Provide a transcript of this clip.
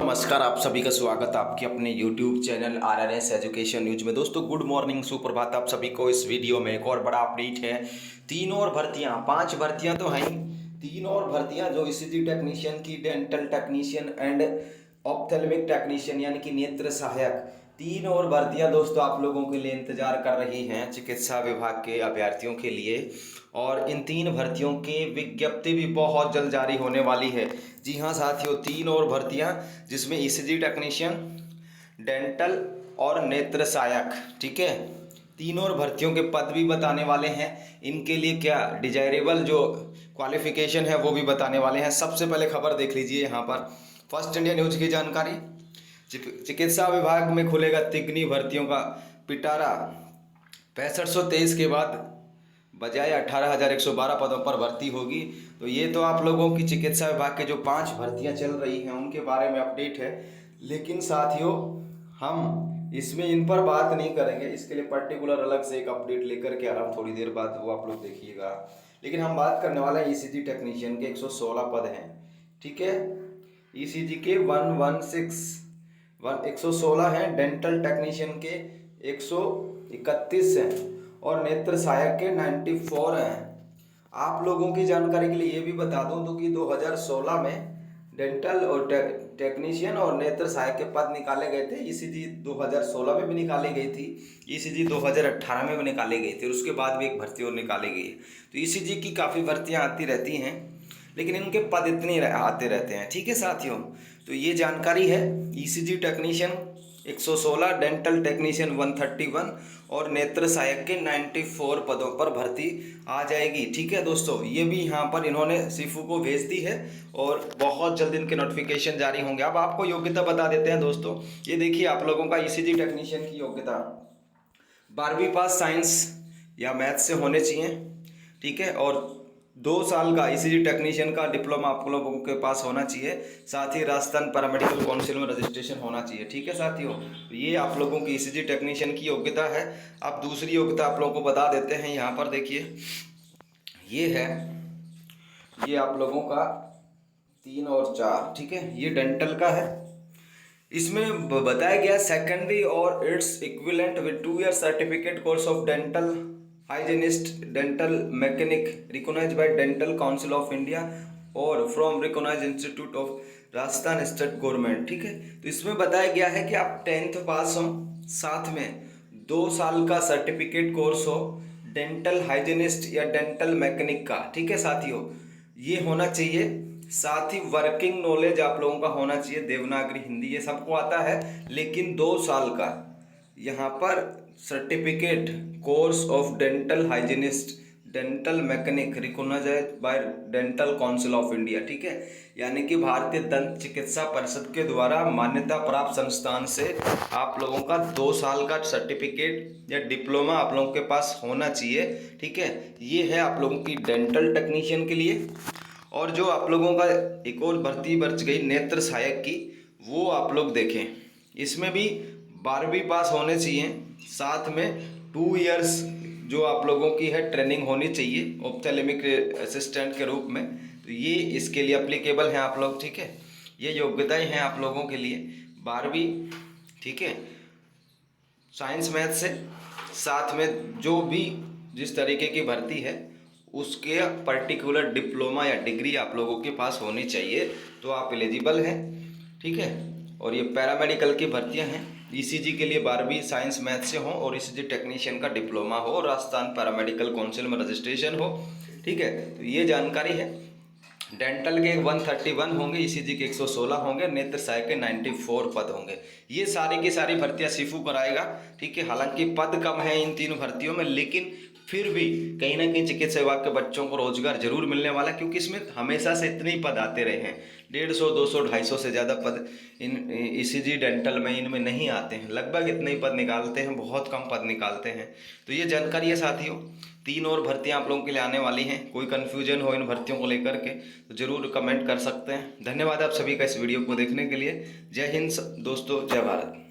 नमस्कार, आप सभी का स्वागत है आपके अपने YouTube channel RNS education news में। दोस्तों गुड मॉर्निंग, सुप्रभात आप सभी को। इस वीडियो में एक और बड़ा अपडेट है। तीन और भर्तियां, 5 भर्तियां तो हैं, 3 और भर्तियां जो ECG टेक्नीशियन की, dental technician and ophthalmic technician यानी कि नेत्र सहायक, 3 और भर्तियां दोस्तों आप लोगों के लिए इंतजार कर रही हैं चिकित्सा विभाग के अभ्यर्थियों के लिए। और इन 3 भर्तियों की विज्ञप्ति भी बहुत जल्द जारी होने वाली है। जी हाँ साथियों, 3 और भर्तियां जिसमें ECG टेक्नीशियन, डेंटल और नेत्र सहायक, ठीक है, 3 और भर्तियों के पद भी बताने वाले हैं। इनके लिए क्या डिजायरेबल जो क्वालिफिकेशन है वो भी बताने वाले हैं। सबसे पहले खबर देख लीजिए यहाँ पर, फर्स्ट इंडिया न्यूज की जानकारी। चिकित्सा विभाग में खुलेगा तिगनी भर्तियों का पिटारा। 6523 के बाद बजाय 18,112 पदों पर भर्ती होगी। तो ये तो आप लोगों की चिकित्सा विभाग के जो 5 भर्तियां चल रही हैं उनके बारे में अपडेट है। लेकिन साथियों हम इसमें इन पर बात नहीं करेंगे, इसके लिए पर्टिकुलर अलग से एक अपडेट लेकर के आ रहा हूँ थोड़ी देर बाद, वो आप लोग देखिएगा। लेकिन हम बात करने वाले हैं ECG टेक्नीशियन के 116 पद हैं, ठीक है। ECG के 116 हैं, डेंटल टेक्नीशियन के 131 हैं और नेत्र सहायक के 94 हैं। आप लोगों की जानकारी के लिए ये भी बता दूं तो कि 2016 में डेंटल और टेक्नीशियन और नेत्र सहायक के पद निकाले गए थे। ECG 2016 में भी निकाली गई थी, ECG 2018 में भी निकाली गई थी और उसके बाद भी एक भर्ती और निकाली गई है। तो ECG की काफ़ी भर्तियाँ आती रहती हैं, लेकिन इनके पद इतने आते रहते हैं, ठीक है साथियों। तो ये जानकारी है। ECG टेक्नीशियन 116, डेंटल टेक्नीशियन 131 और नेत्र सहायक के 94 पदों पर भर्ती आ जाएगी, ठीक है दोस्तों। ये भी यहाँ पर इन्होंने सीफू को भेज दी है और बहुत जल्द इनके नोटिफिकेशन जारी होंगे। अब आपको योग्यता बता देते हैं दोस्तों। ये देखिए आप लोगों का ECG टेक्नीशियन की योग्यता 12वीं पास साइंस या मैथ से होने चाहिए, ठीक है। और 2 साल का ECG टेक्नीशियन का डिप्लोमा आप लोगों के पास होना चाहिए। साथ ही राजस्थान पैरामेडिकल काउंसिल में रजिस्ट्रेशन होना चाहिए, ठीक है साथियों। तो ये आप लोगों की ECG टेक्नीशियन की योग्यता है। अब दूसरी योग्यता आप लोगों को बता देते हैं। यहाँ पर देखिए ये है, ये आप लोगों का 3 और 4, ठीक है, ये डेंटल का है। इसमें बताया गया सेकेंडरी और it's equivalent with 2 year certificate course of dental hygienist, dental mechanic recognised by dental council of India और from recognised institute of Rajasthan state government, ठीक है। तो इसमें बताया गया है कि आप 10th पास हो, साथ में 2 साल का सर्टिफिकेट कोर्स हो डेंटल हाइजीनिस्ट या डेंटल मैकेनिक का, ठीक है साथियों, ये होना चाहिए। साथ ही वर्किंग नॉलेज आप लोगों का होना चाहिए, देवनागरी हिंदी ये सबको आता है, लेकिन 2 साल का यहाँ पर certificate course of dental hygienist, dental mechanic recognised by dental council of India, ठीक है, यानी कि भारतीय दंत चिकित्सा परिषद के द्वारा मान्यता प्राप्त संस्थान से आप लोगों का 2 साल का सर्टिफिकेट या डिप्लोमा आप लोगों के पास होना चाहिए, ठीक है। ये है आप लोगों की डेंटल टेक्नीशियन के लिए। और जो आप लोगों का एक और भर्ती बच गई नेत्र सहायक की, वो आप लोग देखें, इसमें भी 12वीं पास होने चाहिए, साथ में 2 इयर्स जो आप लोगों की है ट्रेनिंग होनी चाहिए ऑप्थेल्मिक असिस्टेंट के रूप में। तो ये इसके लिए अप्लीकेबल हैं आप लोग, ठीक है। ये योग्यताएं हैं आप लोगों के लिए 12वीं, ठीक है, साइंस मैथ से, साथ में जो भी जिस तरीके की भर्ती है उसके पर्टिकुलर डिप्लोमा या डिग्री आप लोगों के पास होनी चाहिए, तो आप एलिजिबल हैं, ठीक है। और ये पैरामेडिकल की भर्तियां हैं। ECG के लिए 12वीं साइंस मैथ से हो और ECG टेक्नीशियन का डिप्लोमा हो, राजस्थान पैरामेडिकल काउंसिल में रजिस्ट्रेशन हो, ठीक है। तो ये जानकारी है। डेंटल के 131 होंगे, ECG के 116 होंगे, नेत्र सहायक के 94 पद होंगे। ये सारी की सारी भर्तियां सीफू कराएगा, ठीक है। हालांकि पद कम है इन 3 भर्तियों में, लेकिन फिर भी कहीं ना कहीं चिकित्सा विभाग के बच्चों को रोजगार जरूर मिलने वाला है, क्योंकि इसमें हमेशा से इतने ही पद आते रहे हैं। 150, 200, 250 से ज़्यादा पद इन ECG डेंटल में इनमें नहीं आते हैं। लगभग इतने ही पद निकालते हैं, बहुत कम पद निकालते हैं। तो ये जानकारी है साथियों। 3 और भर्तियां आप लोगों के लिए आने वाली हैं। कोई कन्फ्यूजन हो इन भर्तियों को लेकर के तो ज़रूर कमेंट कर सकते हैं। धन्यवाद आप सभी का इस वीडियो को देखने के लिए। जय हिंद दोस्तों, जय भारत।